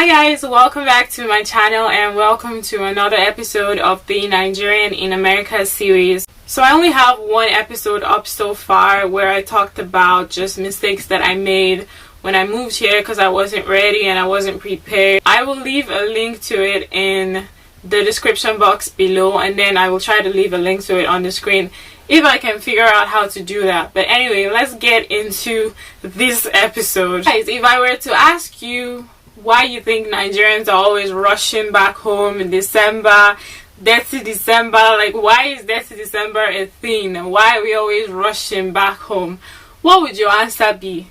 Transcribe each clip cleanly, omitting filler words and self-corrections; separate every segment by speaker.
Speaker 1: Hi guys, welcome back to my channel and welcome to another episode of the Nigerian in America series. So I only have one episode up so far where I talked about just mistakes that I made when I moved here because I wasn't ready and I wasn't prepared. I will leave a link to it in the description box below, and then I will try to leave a link to it on the screen if I can figure out how to do that. But anyway, let's get into this episode. Guys, if I were to ask you why you think Nigerians are always rushing back home in December, Detty December, like why is Detty December a thing? Why are we always rushing back home? What would your answer be?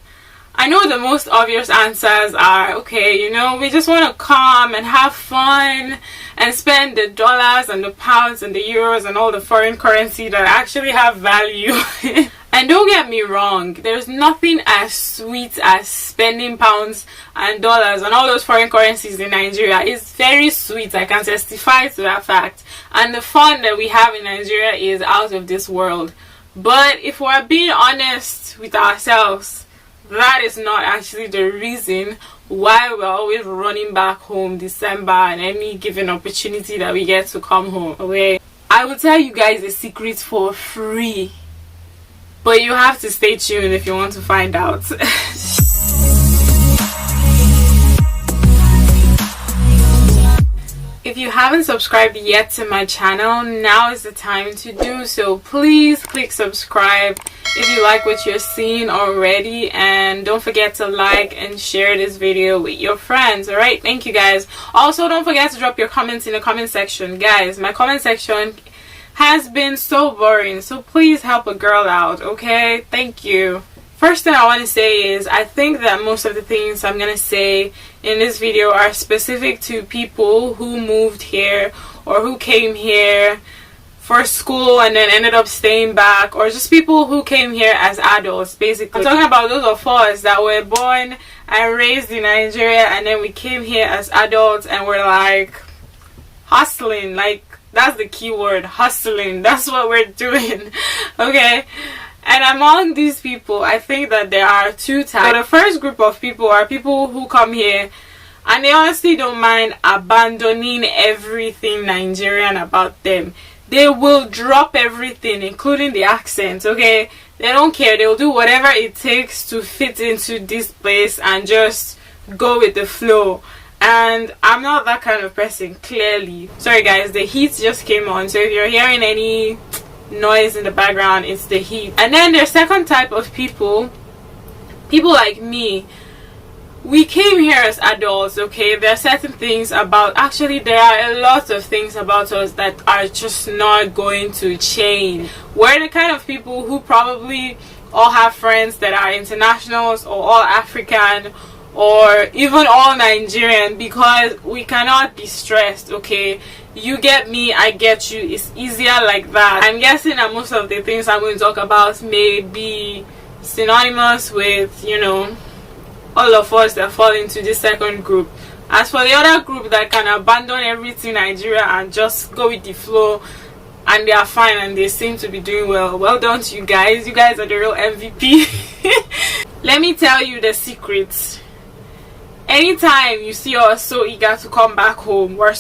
Speaker 1: I know the most obvious answers are, okay, you know, we just want to come and have fun and spend the dollars and the pounds and the euros and all the foreign currency that actually have value. And don't get me wrong, there's nothing as sweet as spending pounds and dollars and all those foreign currencies in Nigeria. It's very sweet, I can testify to that fact. And the fun that we have in Nigeria is out of this world. But if we're being honest with ourselves, that is not actually the reason why we're always running back home December and any given opportunity that we get to come home. Okay, I will tell you guys a secret for free, but you have to stay tuned if you want to find out. If you haven't subscribed yet to my channel, now is the time to do so. Please click subscribe if you like what you're seeing already, and don't forget to like and share this video with your friends. Alright, thank you guys. Also, don't forget to drop your comments in the comment section. Guys, my comment section has been so boring, so please help a girl out, okay? Thank you. First thing I want to say is I think that most of the things I'm going to say in this video are specific to people who moved here or who came here for school and then ended up staying back, or just people who came here as adults, basically. I'm talking about those of us that were born and raised in Nigeria and then we came here as adults and we're like hustling. Like, that's the key word, hustling. That's what we're doing, okay? And among these people, I think that there are two types. So the first group of people are people who come here and they honestly don't mind abandoning everything Nigerian about them. They will drop everything, including the accent, okay? They don't care. They'll do whatever it takes to fit into this place and just go with the flow. And I'm not that kind of person, clearly. Sorry guys, the heat just came on, so if you're hearing any noise in the background, it's the heat. And then there's second type of people like me. We came here as adults, okay? There are certain things about, actually there are a lot of things about us that are just not going to change. We're the kind of people who probably all have friends that are internationals or all African or even all Nigerian, because we cannot be stressed, okay? You get me, I get you. It's easier like that. I'm guessing that most of the things I'm going to talk about may be synonymous with, you know, all of us that fall into this second group. As for the other group that can abandon everything Nigeria and just go with the flow and they are fine and they seem to be doing well done to you guys. You guys are the real MVP. Let me tell you the secret. Anytime you see us so eager to come back home, we're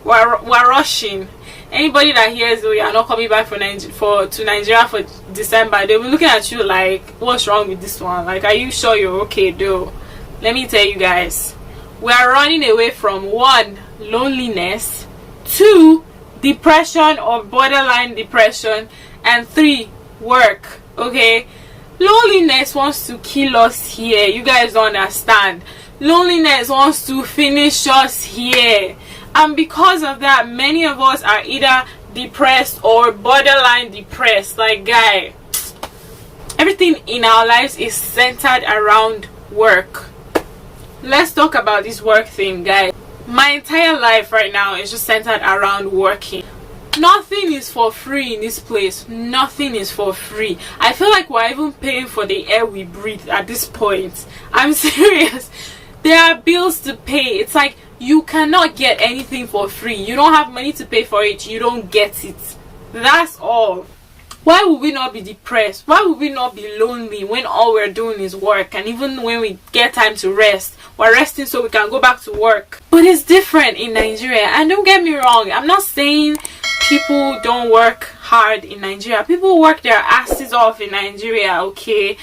Speaker 1: rushing. Anybody that hears, oh, you're not coming back to Nigeria for December, they'll be looking at you like, what's wrong with this one? Like, are you sure you're okay though? Let me tell you guys, we are running away from 1, loneliness, 2, depression or borderline depression, and 3, work, okay? Loneliness wants to kill us here. You guys don't understand. Loneliness wants to finish us here, and because of that, many of us are either depressed or borderline depressed. Like, guy, everything in our lives is centered around work. Let's talk about this work thing, guys. My entire life right now is just centered around working. Nothing is for free in this place. Nothing is for free. I feel like we're even paying for the air we breathe at this point. I'm serious. There are bills to pay. It's like you cannot get anything for free. You don't have money to pay for it, you don't get it. That's all. Why would we not be depressed? Why would we not be lonely when all we're doing is work? And even when we get time to rest, we're resting so we can go back to work. But it's different in Nigeria. And don't get me wrong, I'm not saying people don't work hard in Nigeria. People work their asses off in Nigeria, okay?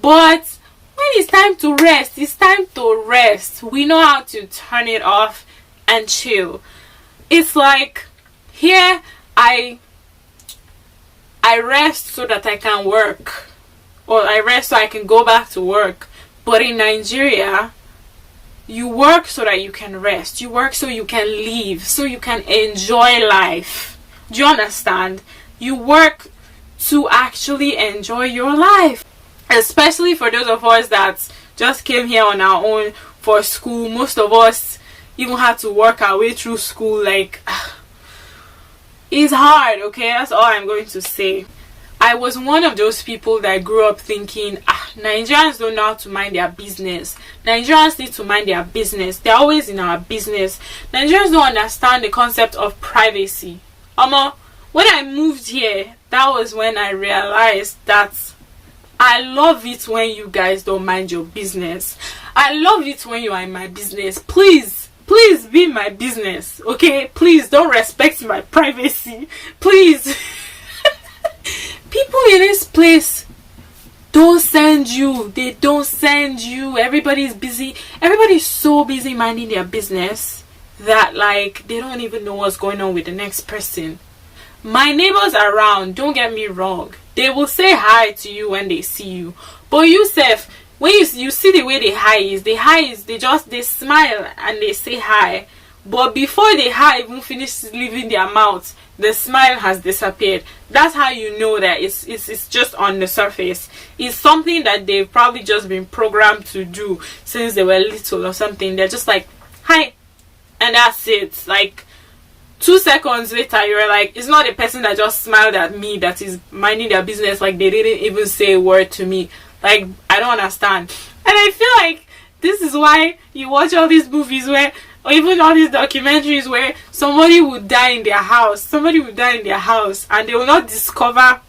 Speaker 1: But when it's time to rest, it's time to rest. We know how to turn it off and chill. It's like here I rest so that I can work, or I rest so I can go back to work. But in Nigeria, you work so that you can rest. You work so you can live, so you can enjoy life. Do you understand? You work to actually enjoy your life. Especially for those of us that just came here on our own for school. Most of us even had to work our way through school. Like, it's hard, okay? That's all I'm going to say. I was one of those people that grew up thinking, Nigerians don't know how to mind their business. Nigerians need to mind their business. They're always in our business. Nigerians don't understand the concept of privacy. When I moved here, that was when I realized that I love it when you guys don't mind your business. I love it when you are in my business. Please be in my business, okay? Please don't respect my privacy. Please. People in this place don't send you. They don't send you. Everybody's busy. Everybody's so busy minding their business that, like, they don't even know what's going on with the next person. My neighbors around, don't get me wrong, they will say hi to you when they see you. But you, Seth, when you see the way they smile and they say hi. But before the hi even finish leaving their mouth, the smile has disappeared. That's how you know that it's just on the surface. It's something that they've probably just been programmed to do since they were little or something. They're just like, hi, and that's it. Like, 2 seconds later, you're like, it's not a person that just smiled at me that is minding their business. Like, they didn't even say a word to me. Like, I don't understand. And I feel like this is why you watch all these movies where, or even all these documentaries where somebody would die in their house. Somebody would die in their house and they will not discover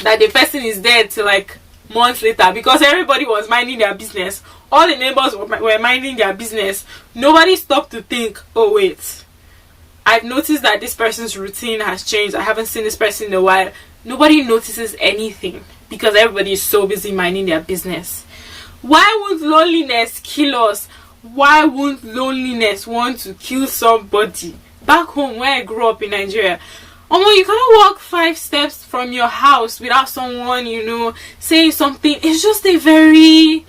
Speaker 1: that the person is dead till like months later, because everybody was minding their business. All the neighbors were minding their business. Nobody stopped to think, oh wait, I've noticed that this person's routine has changed. I haven't seen this person in a while. Nobody notices anything because everybody is so busy minding their business. Why would loneliness kill us? Why won't loneliness want to kill somebody? Back home where I grew up in Nigeria, you cannot walk 5 steps from your house without someone, saying something. It's just a very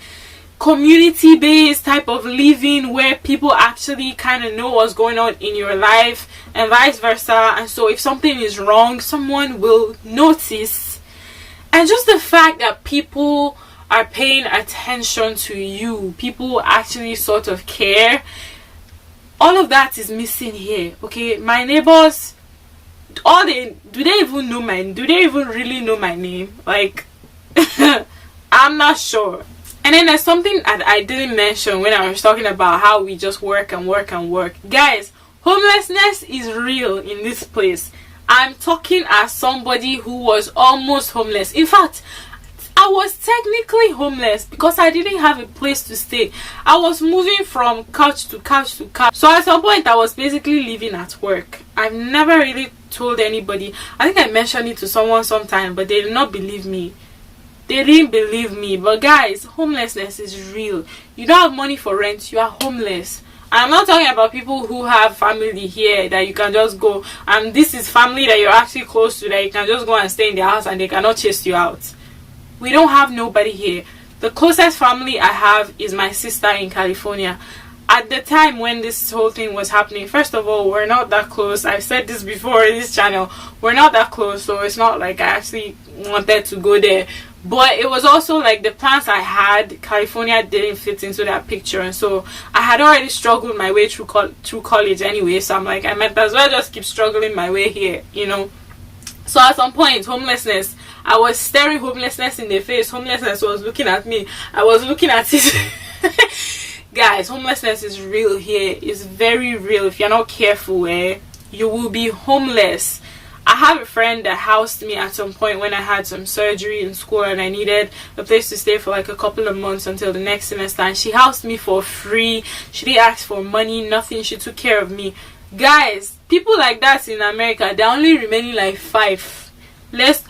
Speaker 1: community-based type of living where people actually kind of know what's going on in your life and vice versa. And so if something is wrong, someone will notice. And just the fact that people are paying attention to you, people actually sort of care, all of that is missing here. Okay, my neighbors, do they even really know my name? Like, I'm not sure. And then there's something that I didn't mention when I was talking about how we just work and work and work. Guys, homelessness is real in this place. I'm talking as somebody who was almost homeless. In fact, I was technically homeless because I didn't have a place to stay. I was moving from couch to couch to couch. So at some point I was basically living at work. I've never really told anybody. I think I mentioned it to someone sometime, but they did not believe me. They didn't believe me. But guys, homelessness is real. You don't have money for rent, you are homeless. I'm not talking about people who have family here that you can just go, and this is family that you're actually close to, that you can just go and stay in their house and they cannot chase you out. We don't have nobody here. The closest family I have is my sister in California. At the time when this whole thing was happening, first of all, we're not that close. I've said this before in this channel. We're not that close, so it's not like I actually wanted to go there. But it was also like the plans I had, California didn't fit into that picture. And so I had already struggled my way through college anyway. So I'm like, I might as well just keep struggling my way here, So at some point, homelessness, I was staring homelessness in the face. Homelessness was looking at me. I was looking at it. Guys, homelessness is real here. It's very real. If you're not careful, you will be homeless. I have a friend that housed me at some point when I had some surgery in school and I needed a place to stay for like a couple of months until the next semester, and she housed me for free. She didn't ask for money, nothing. She took care of me. Guys, people like that in America, they're only remaining like 5.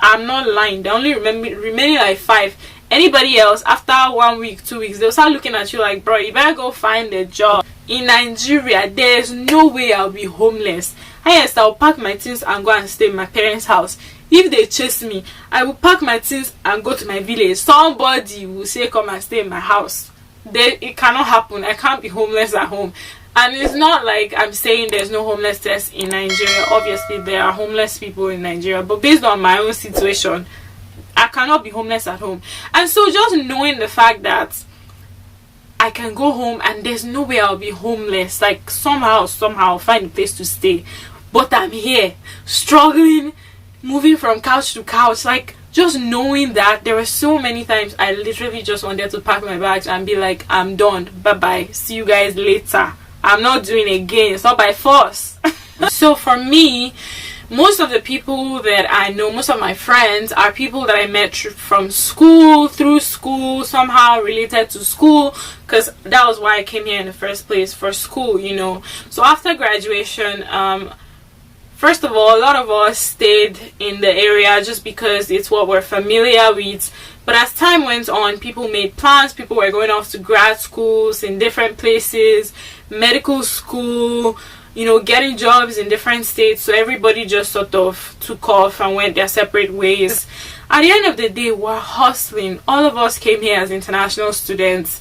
Speaker 1: I'm not lying, they're only remaining like 5. Anybody else, after 1 week, 2 weeks, they'll start looking at you like, bro, you better go find a job. In Nigeria, there's no way I'll be homeless. Yes, I'll pack my things and go and stay in my parents' house. If they chase me, I will pack my things and go to my village. Somebody will say, come and stay in my house. It cannot happen. I can't be homeless at home. And it's not like I'm saying there's no homelessness in Nigeria. Obviously, there are homeless people in Nigeria. But based on my own situation, I cannot be homeless at home. And so just knowing the fact that I can go home and there's no way I'll be homeless, like somehow find a place to stay, but I'm here struggling, moving from couch to couch. Like, just knowing that, there were so many times I literally just wanted to pack my bags and be like, I'm done, bye bye, see you guys later. I'm not doing it again. It's not by force. So for me, most of the people that I know, most of my friends, are people that I met from school, through school, somehow related to school, because that was why I came here in the first place, for school, you know. So after graduation, first of all, a lot of us stayed in the area just because it's what we're familiar with. But as time went on, people made plans. People were going off to grad schools in different places, medical school, you know, getting jobs in different states. So everybody just sort of took off and went their separate ways. At the end of the day, we're hustling. All of us came here as international students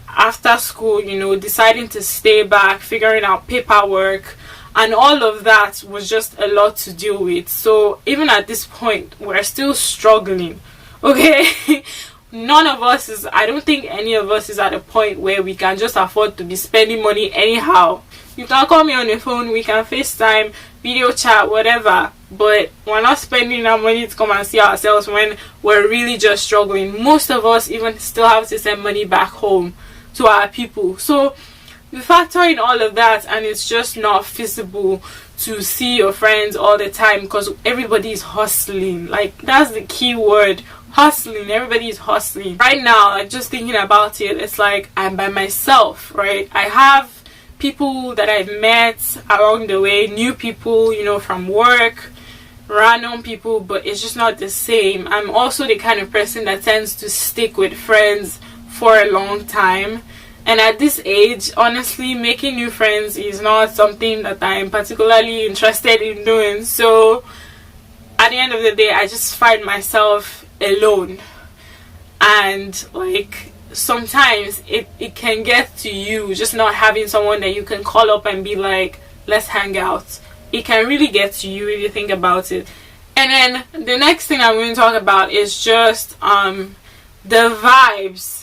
Speaker 1: after school, you know, deciding to stay back, figuring out paperwork, and all of that was just a lot to deal with. So even at this point, we're still struggling, okay? None of us is, I don't think any of us is at a point where we can just afford to be spending money anyhow. You can call me on the phone, we can FaceTime, video chat, whatever, but we're not spending our money to come and see ourselves when we're really just struggling. Most of us even still have to send money back home to our people. So you factor in all of that, and it's just not feasible to see your friends all the time because everybody is hustling. Like, that's the key word, hustling. Everybody is hustling right now. Like, just thinking about it, it's like I'm by myself, right? I have people that I've met along the way, new people, you know, from work, random people, but it's just not the same. I'm also the kind of person that tends to stick with friends for a long time. And at this age, honestly, making new friends is not something that I'm particularly interested in doing. So at the end of the day, I just find myself alone. And like, sometimes it can get to you just not having someone that you can call up and be like, let's hang out. It can really get to you if you think about it. And then the next thing I'm going to talk about is just the vibes.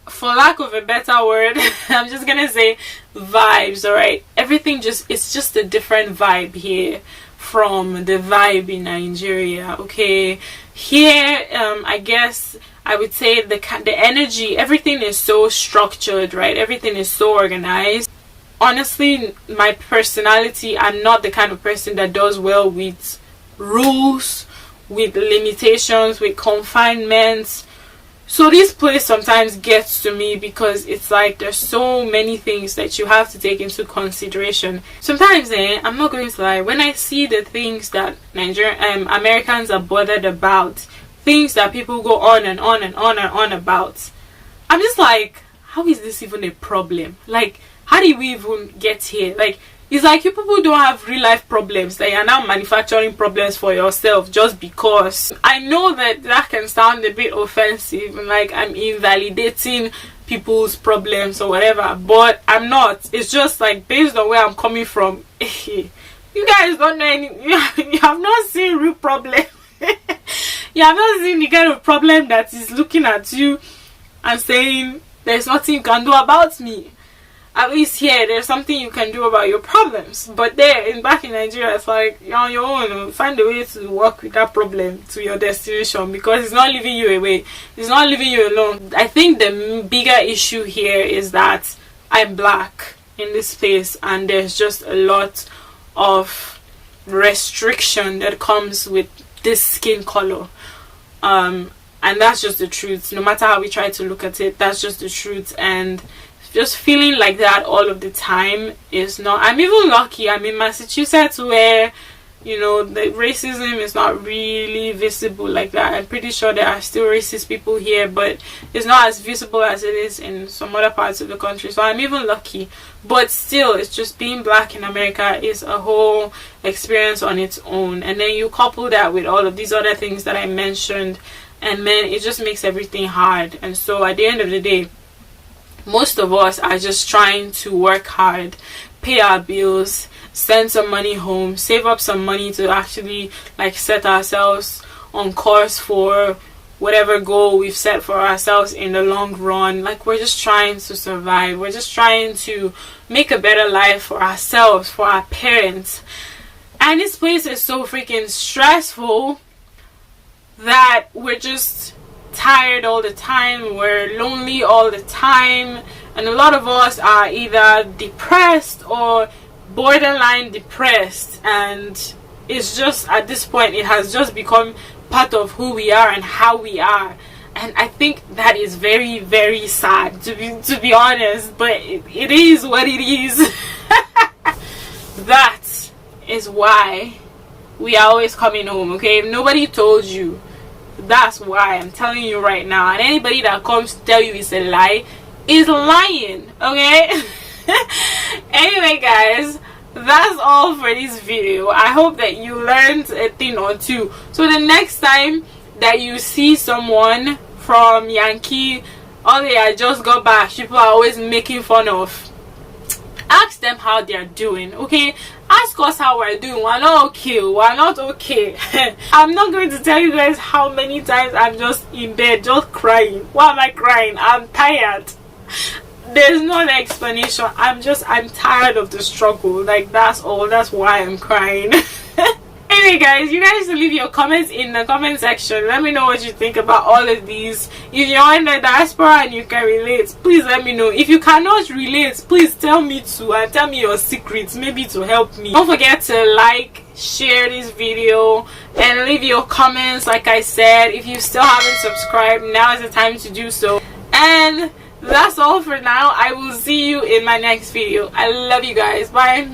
Speaker 1: For lack of a better word, I'm just gonna say vibes. All right, everything it's just a different vibe here from the vibe in Nigeria. Okay, here I guess I would say the energy, everything is so structured, right? Everything is so organized. Honestly, my personality, I'm not the kind of person that does well with rules, with limitations, with confinements. So this place sometimes gets to me because it's like there's so many things that you have to take into consideration. Sometimes, I'm not going to lie, when I see the things that Americans are bothered about, things that people go on and on and on and on about, I'm just like, how is this even a problem? Like, how did we even get here? Like, it's like you people don't have real life problems, that you're now manufacturing problems for yourself just because. I know that can sound a bit offensive, like I'm invalidating people's problems or whatever, but I'm not. It's just like based on where I'm coming from. You guys don't know you have not seen real problem. You have not seen the kind of problem that is looking at you and saying there's nothing you can do about me. At least here, there's something you can do about your problems. But back in Nigeria, it's like you're on your own. Find a way to work with that problem to your destination, because it's not leaving you away. It's not leaving you alone. I think the bigger issue here is that I'm black in this place, and there's just a lot of restriction that comes with this skin color. And that's just the truth. No matter how we try to look at it, that's just the truth. And just feeling like that all of the time is not. I'm even lucky I'm in Massachusetts, where, you know, the racism is not really visible like that. I'm pretty sure there are still racist people here, but it's not as visible as it is in some other parts of the country. So I'm even lucky. But still, it's just, being black in America is a whole experience on its own. And then you couple that with all of these other things that I mentioned, and man, it just makes everything hard. And so at the end of the day, most of us are just trying to work hard, pay our bills, send some money home, save up some money to actually like set ourselves on course for whatever goal we've set for ourselves in the long run. Like, we're just trying to survive. We're just trying to make a better life for ourselves, for our parents. And this place is so freaking stressful that we're just tired all the time. We're lonely all the time. And a lot of us are either depressed or borderline depressed, and it's just, at this point, it has just become part of who we are and how we are. And I think that is very, very sad, to be honest, but it is what it is. That is why we are always coming home, okay? If nobody told you, that's why. I'm telling you right now. And anybody that comes to tell you it's a lie is lying, okay? Anyway, guys, that's all for this video. I hope that you learned a thing or two. So the next time that you see someone from Yankee, or they are just got back, people are always making fun of, ask them how they are doing, okay? Ask us how we're doing. We're not okay. We're not okay. I'm not going to tell you guys how many times I'm just in bed just crying. Why am I crying? I'm tired. There's no explanation. I'm tired of the struggle. Like, that's all. That's why I'm crying. Anyway, guys, you guys leave your comments in the comment section. Let me know what you think about all of these. If you're in the diaspora and you can relate, please let me know. If you cannot relate, please tell me too, and tell me your secrets, maybe to help me. Don't forget to like, share this video, and leave your comments. Like I said, if you still haven't subscribed, now is the time to do so. And that's all for now. I will see you in my next video. I love you guys. Bye.